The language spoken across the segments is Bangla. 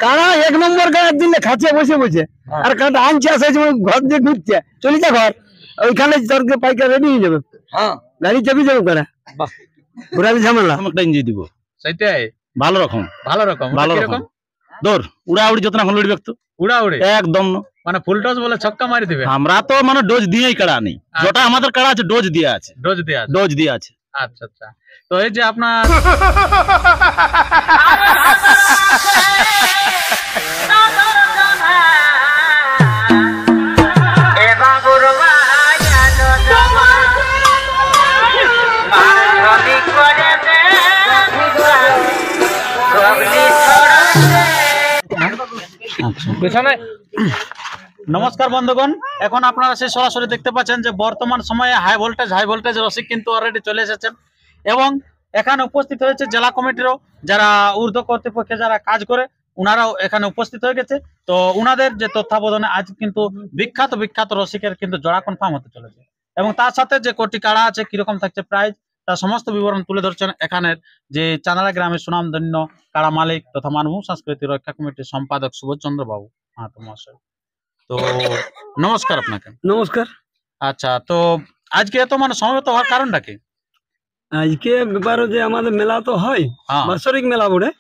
কারা এক নম্বর কারা দিলে খাচ্ছে বসে বসে, আর কারা আনছে আসে ঘর দিয়ে ঢুকছে, চলে যা ঘর, ওইখানে তোর পাইকার রেডি হয়ে যাবে। হ্যাঁ, গাড়ি চাবি যাবে কারা ঘোরাবি ঝামেলা একটা ইঞ্জি দিব, সেটাই ভালো রকম ভালো রকম ভালো রকম দৌড় উড়াউড়ি যত না লড়বি একটু উড়াউড়ি একদম মানে ফুল টস বলে ছক্কা মারি দিবে। আমরা তো মানে ডোজ দিয়েই কাড়া নেই, যেটা আমাদের কাড়া আছে ডোজ দিয়ে আছে, ডোজ দিয়ে আছে। আচ্ছা আচ্ছা, তো এই যে আপনার নমস্কার বন্ধুগণ, এখন আপনারা সেই সরাসরি দেখতে পাচ্ছেন যে বর্তমান সময়ে হাই ভোল্টেজ রসিক কিন্তু অলরেডি চলে এসেছেন এবং এখানে উপস্থিত হয়েছে জেলা কমিটিরও যারা ঊর্ধ্ব কর্তৃপক্ষে যারা কাজ করে, উনারাও এখানে উপস্থিত হয়ে গেছে। তো উনাদের যে তত্ত্বাবধানে আজ কিন্তু বিখ্যাত রসিকের কিন্তু জোড়া কনফার্ম হতে চলেছে এবং তার সাথে যে কোটি কাড়া আছে, কিরকম থাকছে প্রাইজ, তার সমস্ত বিবরণ তুলে ধরছেন এখানের যে চাঁদড়া গ্রামের সুনামধন্য কাড়া মালিক তথা মানভূম সংস্কৃতি রক্ষা কমিটির সম্পাদক সুবোধ চন্দ্র বাবু মাহাতো মহাশয়। তো নমস্কার আপনাকে। নমস্কার। আচ্ছা, তো আজকে এত মানে সমবেত হওয়ার কারণটা কি? আজকে ব্যাপার যে আমাদের মেলা তো হয়, বাৎসরিক মেলা বটে,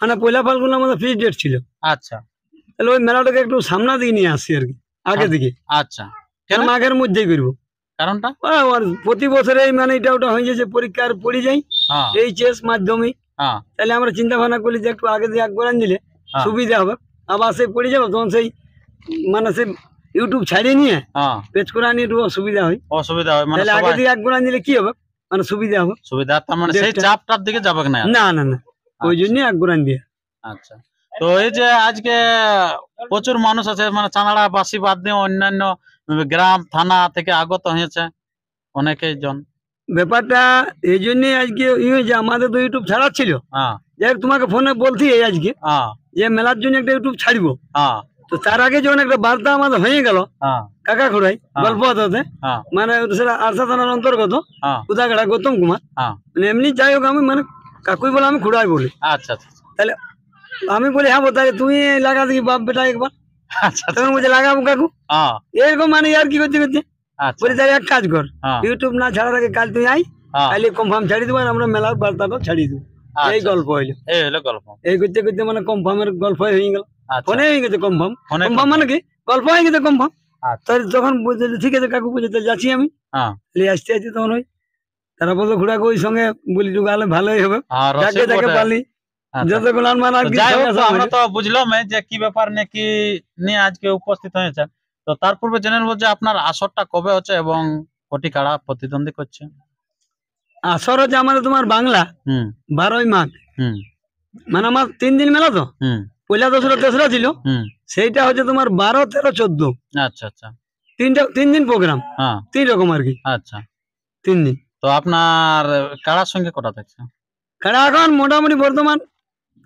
মানে পয়লা ফাল্গুন আমাদের ফিক্স ডেট ছিল। আচ্ছা, তাহলে ওই মেলাটাকে একটু সামনে দিকে নিয়ে আসছি আর কি, আগে দিকে। আচ্ছা, কেন আগের মধ্যেই করবো, কারণটা প্রতি বছরে মানে এটা ওটা হয়ে যাচ্ছে, পরীক্ষার পড়ে যাই এইচএস মাধ্যমিক, তাহলে আমরা চিন্তা ভাবনা করি যে একটু আগে দিয়ে একবার দিলে সুবিধা হবে, আবার সে পড়ে যাবো তখন সেই মানে সে ইউটিউব ছাড়িয়ে নিয়ে পেজ করে নিয়ে একটু অসুবিধা হয়, তাহলে আগে দিয়ে একবার দিলে কি হবে মানে সুবিধা হবে, তার মানে সেই চাপটার দিকে যাবে না। না না না, ওই জন্য একবার দিয়ে। আচ্ছা, তো এই যে আজকে প্রচুর মানুষ আছে, মানে চাঁদড়া বাসী বাদ দিয়ে অন্যান্য গ্রাম থানা থেকে আগত হয়েছে অনেকেই জন। ব্যাপারটা এই জন্য আজকে যে আমাদের তো ইউটিউব ছাড়া ছিল, যাই তোমাকে ফোনে বলছি আজকে যে মেলার জন্য একটা ইউটিউব ছাড়বো, তো তার আগে যখন একটা বার্তা আমাদের হয়ে গেল কাকা খোড়াই গল্প হতে, মানে সেটা আরসা থানার অন্তর্গত কুদাগাড়া গৌতম কুমার, মানে এমনি যাই হোক আমি মানে কাকুই বলে আমি খুড়াই বলি। আচ্ছা, তাহলে আমি বলি হ্যাঁ তাহলে তুমি লাগা দেখি বাপ বেটা একবার, তখন বলছে লাগাবো কাকু, এরকম মানে আর কি করতে করতে বলি তাহলে এক কাজ কর, ইউটিউব না ছাড়ার আগে কাল তুই আই, কালি কনফার্ম ছাড়ি দেবো, আমরা মেলার বার্তাটা ছাড়িয়ে দেবো। এই গল্প হইলো, এই করতে করতে মানে কনফার্মের গল্প হয়ে গেল, ফোনে হয়ে গেছে কনফার্ম, মানে কি গল্প হয়ে গেছে কনফার্ম। যখন বুঝলি ঠিক আছে কাকু বুঝে যাচ্ছি আমি, আসতে আসতে তখন ওই তারা বললো ঘোড়াকে ওই সঙ্গে বলি ঢুকালে ভালোই হবে, যাকে যাকে পারলি যতগুলো আমরা তো বুঝলাম যে কি ব্যাপার নিয়ে কি নিয়ে আজকে উপস্থিত হয়েছে। তো তার পূর্বে জেনে নেবো যে আপনার আসরটা কবে হচ্ছে এবং কোটি কাড়া প্রতিদ্বন্দ্বী করছে। আসর হচ্ছে আমাদের তোমার বাংলা 12ই মাঘ, মানে আমার 3 দিন মেলা, তো পয়লা দশরা তেসরা ছিল, সেইটা হচ্ছে তোমার 12, 13, 14। আচ্ছা আচ্ছা, 3 দিন প্রোগ্রাম, 3 রকম আর কি। আচ্ছা, 3 দিন। তো আপনার কাড়ার সঙ্গে কটা থাকছে? কাড়া এখন মোটামুটি বর্তমান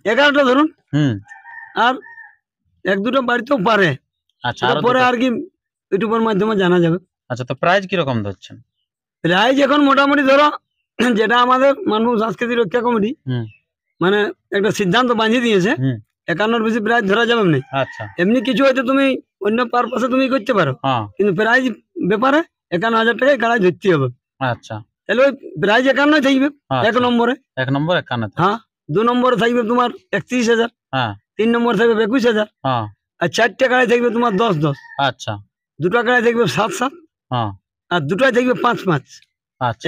11টা ধরুন, আর 1-2টা বাড়িতেও পারে। আচ্ছা, পরে আর কি ইউটিউবের মাধ্যমে জানা যাবে। আচ্ছা, তো প্রাইস কিরকম ধরছেন? প্রাইস এখন মোটামুটি ধরো যেটা আমাদের মানভূম সংস্কৃতি রক্ষা কমিটি মানে একটা সিদ্ধান্ত বাঁধিয়ে দিয়েছে, 51 বেশি প্রাইস ধরা যাবে না। আচ্ছা, এমনি কিছু হয়তো তুমি অন্য পারপাসে তুমি করতে পারো, কিন্তু প্রাইজ ব্যাপারে 51,000 টাকায় কাড়াই ধরতে হবে। আচ্ছা, তাহলে ওই প্রাইজ 51 থাকবে। 1 নম্বরে 51, হ্যাঁ। 2 নম্বরে থাকবে তোমার 31,000, 3 নম্বরে থাকবে 21,000, আর 4টে কাড়াই থাকবে তোমার 10-10। আচ্ছা, 2টা কাড়াই থাকবে 7-7, আর 2টাই থাকবে 5-5,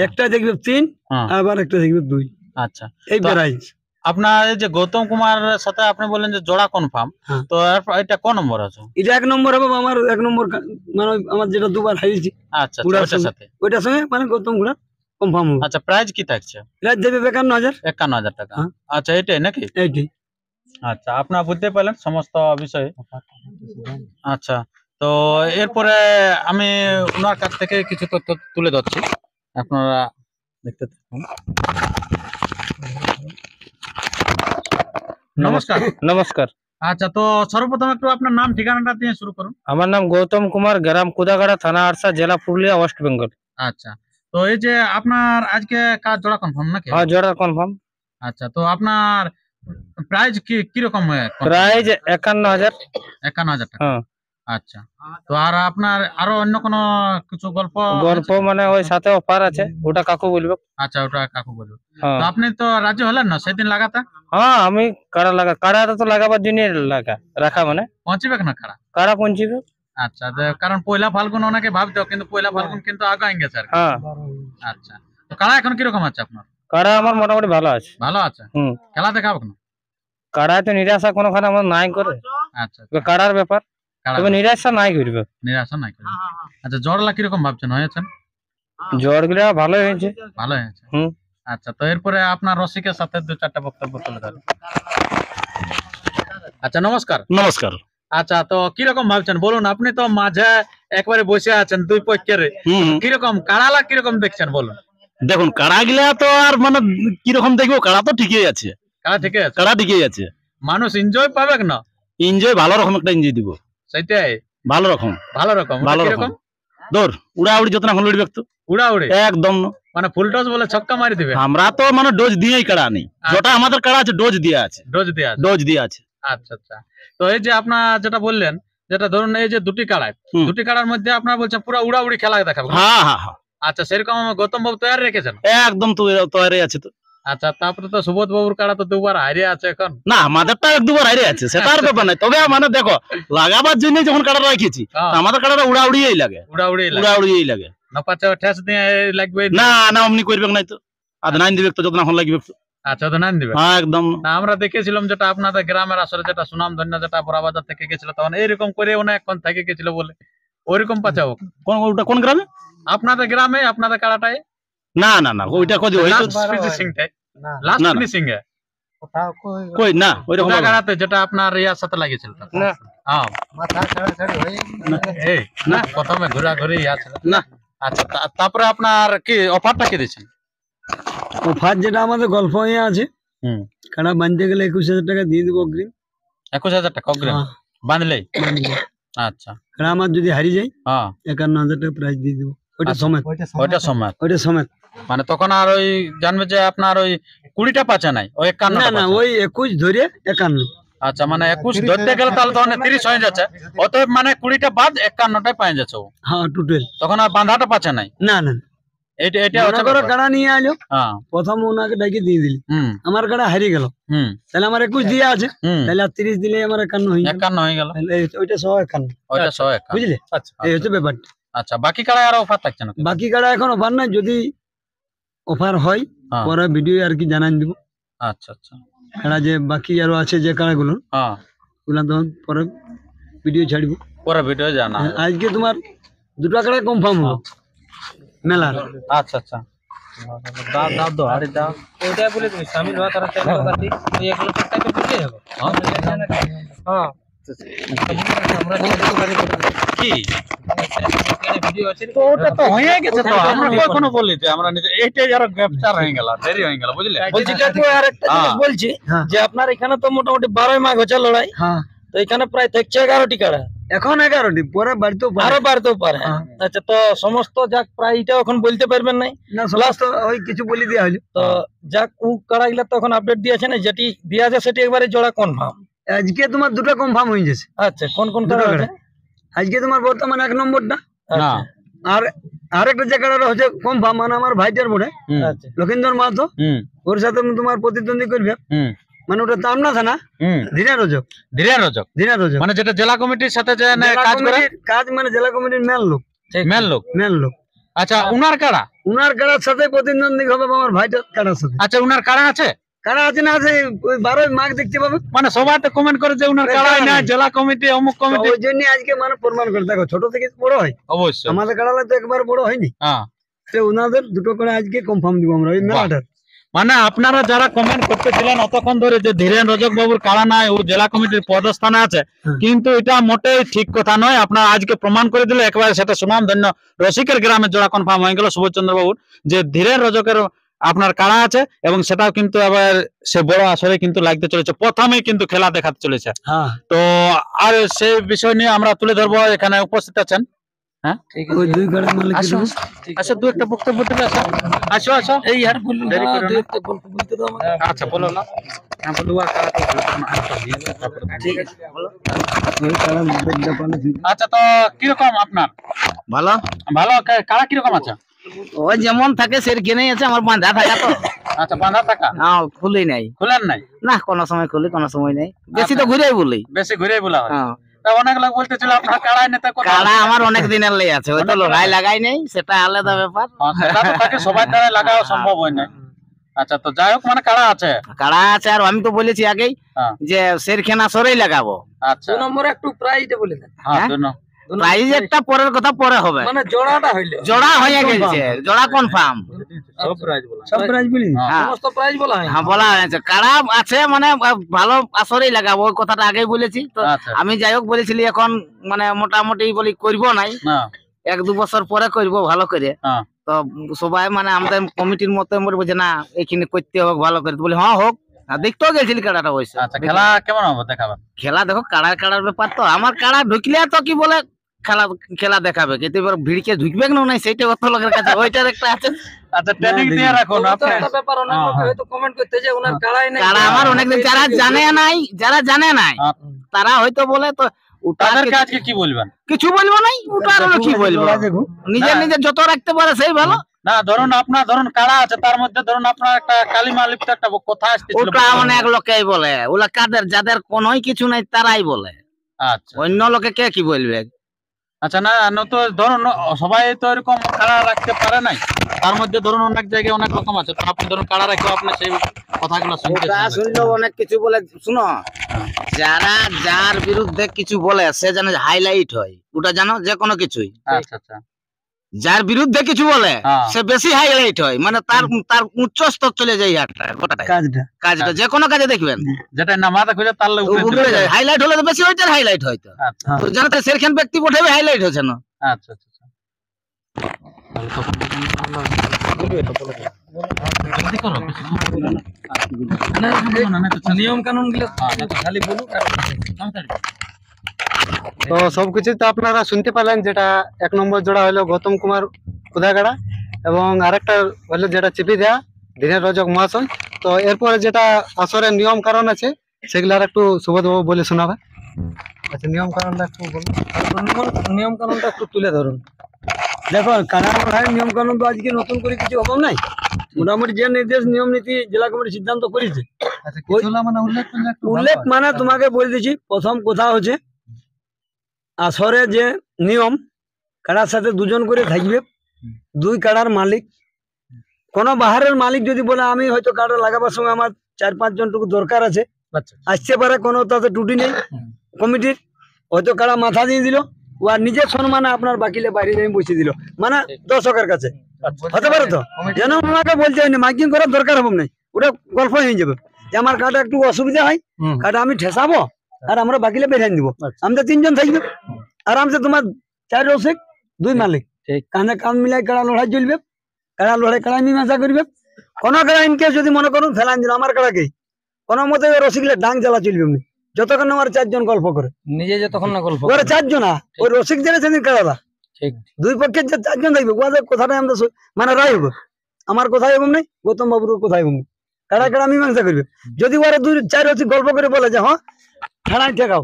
একটা থাকবে 3, আবার একটা থাকবে 2। আচ্ছা, এই প্রাইজ। আপনার এই যে গৌতম কুমারের সাথে আপনি বললেন যে জোড়া কনফার্ম, তো এটা কোন নম্বর আছে? এটা 1 নম্বর হবে আমার, 1 নম্বর মানে আমার যেটা দুবার হারিয়েছি। আচ্ছা, ওটার সাথে ওইটার সঙ্গে মানে গৌতম কুমার কনফার্ম হবে। আচ্ছা, প্রাইস কি থাকছে? প্রাইস দেবে 51,000 টাকা। আচ্ছা, এইটাই নাকি? এইটাই। আচ্ছা, আপনারা বুঝতে পারলেন সমস্ত বিষয়ে। আচ্ছা, তো এরপরে আমি ওনার কাছ থেকে কিছু তথ্য তুলে ধরছি, আপনারা দেখতে থাকুন। নমস্কার। নমস্কার। আচ্ছা, তো সর্বপ্রথম একটু আপনার নাম ঠিকানাটা দিয়ে শুরু করুন। আমার নাম গৌতম কুমার, গ্রাম কুদাগাড়া, থানা আরসা, জেলা পুরুলিয়া, ওয়েস্ট বেঙ্গল। আচ্ছা, তো এই যে আপনার আজকে কাজ জোড়া কনফার্ম নাকি? হ্যাঁ, জোড়া কনফার্ম। আচ্ছা, তো আপনার প্রাইজ কিরকম প্রাইজ 51,000। 51,000 টাকা? হ্যাঁ। আচ্ছা, তো আর আপনার আরো অন্য কোনো কিছু গল্প? গল্প মানে ওই সাথে অফার আছে, ওটা কাকু বলবে। আচ্ছা, ওটা কাকু বলবো। হ্যাঁ। তো আপনি তো রাজি হলেন না সেদিন লাগাতে? হ্যাঁ, আমি কাড়াটা তো লাগাবার জন্য রাখা, মানে পৌঁছিবে না কাড়া? কাড়া পৌঁছিবে। আচ্ছা, কারণ পয়লা ফাল্গুন অনেকে ভাবতো, কিন্তু পয়লা ফাল্গুন কিন্তু আগাই গেছে আর কি। হ্যাঁ। আচ্ছা, তো কাড়া এখন কিরকম আছে আপনার? কাড়া আমার মোটামুটি ভালো আছে। ভালো আছে। হুম। খেলা দেখাবো কেন? কাড়ায় তো নিরাশা কোনোখানে আমার নাই করে। আচ্ছা, কাড়ার ব্যাপার, তবে নিরাশা নাই করবে। নিরাশা নাই করে। আচ্ছা, জ্বরলা কিরকম ভাবছেন, হয়েছেন? জ্বর গুলা ভালোই হয়েছে। ভালো হয়েছে। হুম। আচ্ছা, তো এরপরে আপনার রসিকের সাথে 2-4টা বক্তব্য তুলে ধরেন। আচ্ছা, নমস্কার। নমস্কার। আচ্ছা, তো কিরকম ভাবছেন বলুন? আপনি তো মাঝে একবারে বসে আছেন দুই পক্ষের, কিরকম কাড়ালা কিরকম দেখছেন বলুন? দেখুন, কাড়া গিলা তো আর মানে কিরকম দেখবো, কাড়া তো ঠিকই আছে। কাড়া ঠিকই আছে? কাড়া ঠিকই আছে। মানুষ এনজয় পাবে না? এনজয় ভালো রকম একটা এনজয় দিব। সেটাই, ভালো রকম। ভালো রকম। ভালো রকম দৌড় উড়াউড়ি যত না এখন লড়বে তো উড়াউড়ি একদম মানে ফুল টস বলে ছক্কা মারি দিবে। আমরা তো মানে ডোজ দিয়েই কাড়া নেই, যেটা আমাদের কাড়া আছে ডোজ দিয়ে আছে। ডোজ দিয়ে আছে? ডোজ দিয়ে আছে। আচ্ছা আচ্ছা, তো এই যে আপনার যেটা বললেন, যেটা ধরুন এই যে দুটি কাড়ার মধ্যে আপনার বলছেন পুরো উড়াউড়ি খেলা দেখাবো। হ্যাঁ হ্যাঁ হ্যাঁ। আচ্ছা, সেরকম গৌতম বাবু তৈরি রেখেছেন? একদম তৈরি আছে তো। আচ্ছা, তারপরে তো সুবোধ বাবুর কাড়া তো দুবার হারিয়ে আছে এখন। না, আমাদেরটা 1-2 বার হারিয়ে আছে, সেটা আর ব্যাপার নাই। তবে মানে দেখো, লাগাবার জন্য যখন কাড়াটা রেখেছি, আমাদের কাড়াটা উড়াউড়িই লাগে। উড়াউড়িই লাগে। না পাচ্ছে ঠেস দিয়ে লাগবে না না, অমনি করবে নাই তো। আর নাইন দিবে তো, যত না লাগবে। আচ্ছা, তো নাইন দিবে। হ্যাঁ, একদম। না, আমরা দেখেছিলাম যেটা আপনাদের গ্রামের আসলে যেটা সুনাম ধন্য যেটা বড়াবাজার থেকে গেছিল, তখন এইরকম করে অনেকক্ষণ থেকে গেছিল বলে ওইরকম পাচাও। কোন গ্রামে? আপনাদের গ্রামে, আপনাদের কাড়াটাই? না না না, ওইটা কই লাস্ট ফিনিশিংটাই, লাস্ট ফিনিশিং এ কই না, ওইরকম কাড়াতে যেটা আপনার ইয়ার সাথে লাগিয়েছিল না? হ্যাঁ, মাথা ছাড়াছাড়ি হয়ে এই না, প্রথমে ঘোরাঘুরি ইয়া ছিল না। আচ্ছা, তারপরে আপনার কি অফারটা কি দিয়েছেন? অফার যেটা আমাদের গল্প হয়ে আছে, কাড়া বাঁধতে গেলে 21,000 টাকা দিয়ে দেবো অগ্রিম। 21,000 টাকা অগ্রিম বাঁধলেই? আচ্ছা, কাড়া আমার যদি হারিয়ে যায়, হ্যাঁ, 51,000 টাকা প্রাইস দিয়ে দেবো। ওইটা সমেত মানে তখন আর ওই জানবে যে আপনার ওই 20টা পাচা নাই, ওই 51। না না, ওই 21 ধরে 51। আচ্ছা, মানে 21 ধরতে গেলে তাহলে তখন 30 হয়ে যাচ্ছে, অতএব মানে 20টা বাদ 51টাই পাই যাচ্ছে। হ্যাঁ, টোটাল তখন আর বাঁধাটা পাচা নাই। না না, এটা মনে করো কাড়া নিয়ে আলো, হ্যাঁ, প্রথম ওনাকে ডাকি দিয়ে দিলি, আমার কাড়া হারিয়ে গেল, তাহলে আমার 21 দিয়ে আছে, তাহলে আর 30 দিলে আমার 51 হয়ে গেল। ওইটা 151, বুঝলে? আচ্ছা, এই হচ্ছে ব্যাপারটা। আচ্ছা, বাকি কাড়া আর অফার থাকছে না? বাকি কাড়া এখন অফার নাই, যদি অফার হয় পরে ভিডিও আর কি জানাই দিব। আচ্ছা আচ্ছা, কাড়া যে বাকি আরো আছে যে কাড়াগুলো, ওগুলা তখন পরে ভিডিও ছাড়ব, পরে ভিডিও জানা। আজকে তোমার 2টা কাড়া কনফার্ম হলো মেলার। আচ্ছা আচ্ছা, দাও দাও আরে দাও, ওইটা বলে তুমি শামিল হওয়া তারা চাইলে বাকি ওই এগুলো টাকা দিলেই হবে। হ্যাঁ, আমরা কি ভিডিও আছে তো ওটা তো হয়ে গেছে, তো আমরা কখনো বলি যে আমরা নিজে এইটাই আরো গ্রেফতার হয়ে গেল, দেরি হয়ে গেল, বুঝলে? বলছি কাকু, আরেকটা জিনিস বলছি যে আপনার এখানে তো মোটামুটি 12 মাঘ হচ্ছে লড়াই। হ্যাঁ, তো এখানে প্রায় থাকছে 11টি কাড়া, এখন 11টি, পরে বাড়তেও পারে, আরো বাড়তেও পারে। আচ্ছা, তো সমস্ত যাক প্রায় এটা এখন বলতে পারবেন নাই না, সমস্ত ওই কিছু বলে দেওয়া হলো। তো যাক ও কাড়াগুলা তো এখন আপডেট দিয়েছে না, যেটি দিয়া আছে সেটি একবারে জোড়া কনফার্ম। আজকে তোমার 2টা কনফার্ম হয়ে গেছে। আচ্ছা, কোন কোন কাড়া আছে? আজকে তোমার বর্তমানে 1 নম্বরটা, না আর আরেকটা যে কাড়াটা হচ্ছে কনফার্ম, মানে আমার ভাইটার বড়ে আচ্ছা, লক্ষিন্দর মাহাতো, ওর সাথে তোমার প্রতিদ্বন্দ্বী করবে, মানে ওটা তামনা থানা, ধীরা রজক মানে যেটা জেলা কমিটির সাথে যে কাজ, মানে জেলা কমিটির মেন লোক। আচ্ছা, উনার কাড়ার সাথে প্রতিদ্বন্দ্বী হবে আমার ভাইটার কাড়ার সাথে। আচ্ছা, উনার কাড়া আছে না, আছে ওই 12 মাঘ দেখতে পাবে, মানে সবাই তো কমেন্ট করে যে উনার কাড়াই না, জেলা কমিটি অমুক কমিটি। ওই জন্য আজকে মানে প্রমাণ করে, দেখো ছোট থেকে বড় হয়, অবশ্যই আমাদের কাড়ালে তো একবার বড় হয়নি। তো ওনাদের 2টো কাড়া আজকে কনফার্ম দিব আমরা ওই মেলাটার। মানে আপনারা যারা কমেন্ট করতেছিলেন অতক্ষণ ধরে যে ধীরেন রজক বাবুর কাড়া নাই, ও জেলা কমিটির পদস্থানে আছে, কিন্তু এটা মোটেই ঠিক কথা নয়। আপনারা আজকে প্রমাণ করে দিলে একেবারে সেটা সুনাম ধন্য রসিকের গ্রামের জোড়া কনফার্ম হয়ে গেল সুবোধচন্দ্র বাবুর, যে ধীরেন রজকের আপনার কাড়া আছে, এবং সেটাও কিন্তু আবার সে বড় আসরে কিন্তু লাগতে চলেছে, প্রথমেই কিন্তু খেলা দেখাতে চলেছে। তো আর সেই বিষয় নিয়ে আমরা তুলে ধরবো, এখানে উপস্থিত আছেন হ্যাঁ ওই দুই কাড়ার মালিক আসো আচ্ছা দু একটা বক্তব্য দিলে আসো আসো আসো এই আর বলুন দেরি করো না। আচ্ছা বলো না হ্যাঁ বলো আর ঠিক আছে বলো ওই কাড়ার মালিক দোকানে আচ্ছা তো কিরকম আপনার ভালো ভালো কারা কিরকম আছে ওই যেমন থাকে সেরকমই আছে, আমার বাঁধা থাকা তো। আচ্ছা বাঁধা টাকা হ্যাঁ, খুলি নাই খুলেন নাই না, কোনো সময় খুলি কোনো সময় নাই, বেশি তো ঘুরেই বলি। বেশি ঘুরে বলা হয় হ্যাঁ, তা অনেক লোক বলতেছিল আপনার কাড়াই নেতা কোথায় কাড়া আমার অনেক দিনের লেগে আছে, ওই তো লড়াই লাগাই নেই, সেটা আলাদা ব্যাপার। সেটা তো তাকে সবাই দ্বারা লাগাও সম্ভব হয় না। আচ্ছা তো যাই হোক মানে কাড়া আছে কাড়া আছে, আর আমি তো বলেছি আগেই হ্যাঁ। যে শেরখানা সরেই লাগাবো। আচ্ছা নম্বরে একটু প্রাইজটা বলে দেন হ্যাঁ দুনো। প্রাইজ একটা পরের কথা পরে হবে, মানে জোড়াটা হইলো জোড়া হয়ে গেছে, জোড়া কনফার্ম। সব প্রাইজ বলা সব প্রাইজ বলি হ্যাঁ সমস্ত প্রাইজ বলা হয় হ্যাঁ, বলা হয়েছে কাড়া আছে মানে ভালো আসরেই লাগাবো, ওই কথাটা আগেই বলেছি তো। আচ্ছা আমি যাই হোক বলেছিলি এখন মানে মোটামুটি বলি করবো নাই, না 1-2 বছর পরে করবো ভালো করে। হ্যাঁ তো সবাই মানে আমাদের কমিটির মতো বলবো যে না এখানে করতে হবে ভালো করে, তো বলি হ্যাঁ হোক। আর দেখতেও গেছিলি কাড়াটা অবশ্য। আচ্ছা খেলা কেমন হবে দেখাবেন খেলা দেখো, কাড়ার ব্যাপার তো, আমার কাড়া ঢুকলে তো কি বলে খেলা দেখাবে, কিন্তু এবার ভিড়কে ঢুকবে না নাই সেটা অত লোকের কাছে, ওইটার একটা আছে। আচ্ছা ট্রেনিং দিয়ে রাখুন তো আপনি একটা ব্যাপার অনেক লোক হয়তো কমেন্ট করতে যে ওনার কাড়াই নেই কাড়া আমার অনেকদিন যারা জানে নাই হ্যাঁ। তারা হয়তো বলে তো ওটা তাদেরকে আজকে কি বলবেন কিছু বলবো নাই, ওটা আর কি বলবো, দেখো নিজের যত রাখতে পারে সেই ভালো। না ধরুন আপনার ধরুন কাড়া আছে তার মধ্যে ধরুন আপনার একটা কালিমা লিপ্ত একটা কথা আসতেছিল ওটা অনেক লোকেই বলে, ওলা কাদের যাদের কোনোই কিছু নাই তারাই বলে, আচ্ছা অন্য লোকে কে কি বলবে। আচ্ছা না তো ধরুন সবাই তো এরকম কাড়া রাখতে পারে নাই, তার মধ্যে ধরুন অনেক জায়গায় অনেক রকম আছে, তো আপনি ধরুন কাড়া রাখেও আপনি সেই কথাগুলো শুনতে ওটা শুনলেও অনেক কিছু বলে, শুনো যার বিরুদ্ধে কিছু বলে সে যেন হাইলাইট হয়, ওটা জানো যে কোনো কিছুই আচ্ছা আচ্ছা যার বিরুদ্ধে কিছু বলে হ্যাঁ। সে বেশি হাইলাইট হয়, মানে তার উচ্চ স্তর চলে যায় কাজটা যে কোনো কাজে দেখবেন যেটা না মাথা খুঁজে তার লোক উপরে চলে যায়। হাইলাইট হলে তো বেশি ওইটার হাইলাইট হয় তো। আচ্ছা তো জানো তো সেরখান ব্যক্তি পঠাবে হাইলাইট হচ্ছে না। আচ্ছা আচ্ছা আচ্ছা। তাহলে তখন জলদি করো, নিয়ম কানুন গুলো খালি বলুক আর তো সবকিছু তো আপনারা শুনতে পেলেন, যেটা 1 নম্বর জোড়া হলো গৌতম কুমার কুদাগাড়া এবং আরেকটা হলো যেটা চিপি দেয়া দিনের রজক মহাশয়। তো এরপরে যেটা আসরের নিয়ম কারণ আছে সেগুলো আর একটু সুবোধবাবু বলে শোনাবে। আচ্ছা নিয়ম কারণটা একটু বলুন। নিয়ম কানুনটা একটু তুলে ধরুন। দেখো কাড়া লড়াইয়ের নিয়ম কানুন তো আজকে নতুন করে কিছু অভাব নাই, মোটামুটি যে নির্দেশ নিয়ম নীতি জেলা কমিটি সিদ্ধান্ত করেছে আচ্ছা কিছুলা মানে উল্লেখ করলে একটু ভালো উল্লেখ হয়। মানে তোমাকে বলে দিচ্ছি। প্রথম কথা হচ্ছে আসরে যে নিয়ম, কাড়ার সাথে 2 জন করে থাকবে, 2 কাড়ার মালিক। কোনো বাহারের মালিক যদি বলে আমি হয়তো কাড়া লাগাবার সময় আমার 4-5 জন টুকু দরকার আছে, আচ্ছা আসতে পারে, কোনো তাতে ত্রুটি নেই কমিটির, হয়তো কাড়া মাথা দিয়ে দিল, ও আর নিজের সম্মানে আপনার বাকিলে বাইরে যাই বসিয়ে দিল, মানে দর্শকের কাছে হতে পারে। তো যেন ওনাকে বলতে হয়নি মাইকিং করার দরকার হবে না, ওটা গল্প হয়ে যাবে যে আমার কাটা একটু অসুবিধা হয়, কাটা আমি ঠেসাবো আর আমরা বাকিলে বেরিয়ে দিব, আমরা 3 জন থাকবে আরামসে, তোমার 4 রসিক 2 মালিক, কাঁধে কাঁধ মিলাই কাড়া লড়াই চলবে, কাড়া লড়াই কাড়া মীমাংসা করবে। কোনো কাড়া ইনকেস যদি মনে করুন ফেলান দিল আমার কাড়াকে, কোনো মতে রসিকলে ডাং জ্বালা চলবে না, যতক্ষণ আমার 4 জন গল্প করে, নিজে যতক্ষণ না গল্প ওরা 4 জন, ওই রসিক জেনে সেদিন কাড়ালা ঠিক 2 পক্ষের যে 4 জন থাকবে, ওদের কথাটা আমরা মানে রায় হবে, আমার কথাই এবং নাই, গৌতম বাবুর কথাই এবং নাই, কাড়া কাড়া মীমাংসা করবে। যদি ওরা 2-4 রসিক গল্প করে বলে যে হ্যাঁ খেলায় ঠেকাও,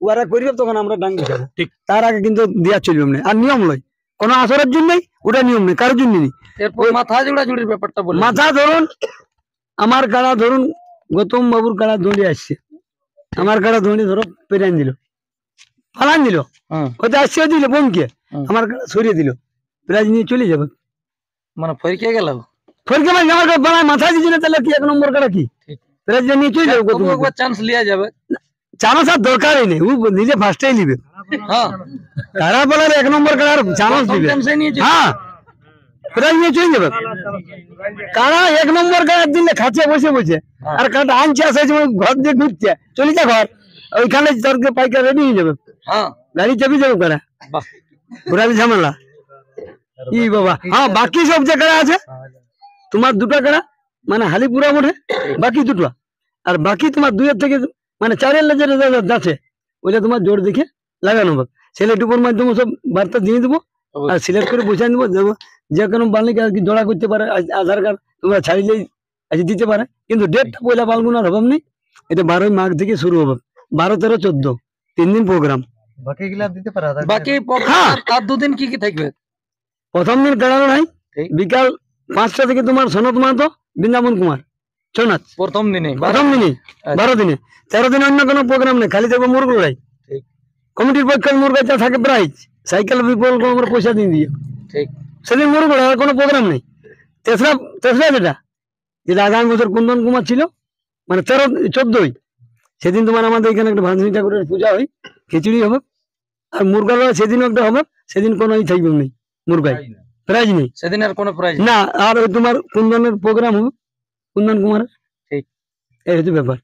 ওরা করবে, তখন আমরা ডাং দিতে ঠিক, তার আগে কিন্তু দেওয়া চলবে না। আর নিয়ম লয়, কোনো আসরের জন্যই ওটা নিয়ম নেই, কারোর জন্য নেই। এরপর মাথা জোড়া জুড়ির ব্যাপারটা বলে মাথা ধরুন, আমার কাড়া ধরুন গৌতম বাবুর কাড়া দৌড়ে আসছে, আমার কাড়া দৌড়ে ধরো পেরান দিল, ফালান দিল, হয়তো আসছে দিল বোনকে, আমার কাড়া সরিয়ে দিল, প্রাইজ নিয়ে চলে যাবে। মানে ফরিকে গেল ফরকে মানে আমার কাড়া বানায় মাথা দিচ্ছে না, তাহলে কি 1 নম্বর কাড়া কি প্রাইজ নিয়ে চলে যাবে। গৌতম বাবু একবার চান্স লিয়া যাবে। চান্স আর দরকারই নেই, ও নিজে ফার্স্টেই নিবে, হ্যাঁ কাড়া বলার 1 নম্বর কাড়ার চান্স দিবে, চান্স নিয়ে হ্যাঁ প্রাইজ নিয়ে চলে যাবে। কাড়া 1 নম্বর কাড়া দিলে খাচ্ছে বসে বসে, আর কাড়া আনছে আসে ঘর দিয়ে ঢুকছে, চলে যা ঘর, ওইখানে তোর পাইকার রেডি হয়ে যাবে, হ্যাঁ গাড়ি চাবি যাবে কাড়া, বাহ পুরা ঝামেলা। ই বাবা, হ্যাঁ বাকি সব যে কাড়া আছে তোমার 2টা কাড়া মানে হালিপুরা মোড়ে, বাকি 2টা, আর বাকি তোমার 2-এর থেকে মানে 4-এর যেটা যাচ্ছে ওইটা তোমার জোর দেখে লাগানো হবে। ছেলেটুকুর মাধ্যমে সব বার্তা দিয়ে দেবো, আর সিলেক্ট করে পৌঁছায় দেবো। যে কোনো বালিকা আর কি জোড়া করতে পারে, আধার কার্ড তোমরা ছাড়িলেই দিতে পারে, কিন্তু ডেটটা পয়লা ফাল্গুন আর হবে না, এটা 12ই মাঘ থেকে শুরু হবে, 12, 13, 14 3 দিন প্রোগ্রাম। বাকি গুলা দিতে পারে বাকি হ্যাঁ। তার 2 দিন কি কি থাকবে? প্রথম দিন কেড়ানো নাই, বিকাল 5টা থেকে তোমার সনত মাহাতো, বৃন্দাবন কুমার, ছৌ নাচ প্রথম দিনে প্রথম দিনে। 12 দিনে 13 দিনে অন্য কোনো প্রোগ্রাম নেই, খালি থাকবে মুরগ লড়াই। কমিটির পক্ষে মুরগা যা থাকে প্রাইজ, সাইকেল বিপল আমরা পয়সা দিয়ে দিই। ঠিক। সেদিন মুরগ লড়াই, আর কোনো প্রোগ্রাম নেই। তেসরা যেটা যেটা আগামী বছর কুন্দন কুমার ছিল, মানে 13, 14, সেদিন তোমার আমাদের এখানে একটা ভাঞ্জনী ঠাকুরের পূজা হয়, খিচুড়ি হবে, আর মুরগা লড়াই সেদিনও একটা হবে। সেদিন কোনো থাকবে নেই, মুরগাই প্রাইজ নেই সেদিন আর কোনো প্রাইজ না। আর ওই তোমার কুন্দনের প্রোগ্রাম হবে, কুন্দন কুমারের, ঠিক। এই হচ্ছে ব্যাপার।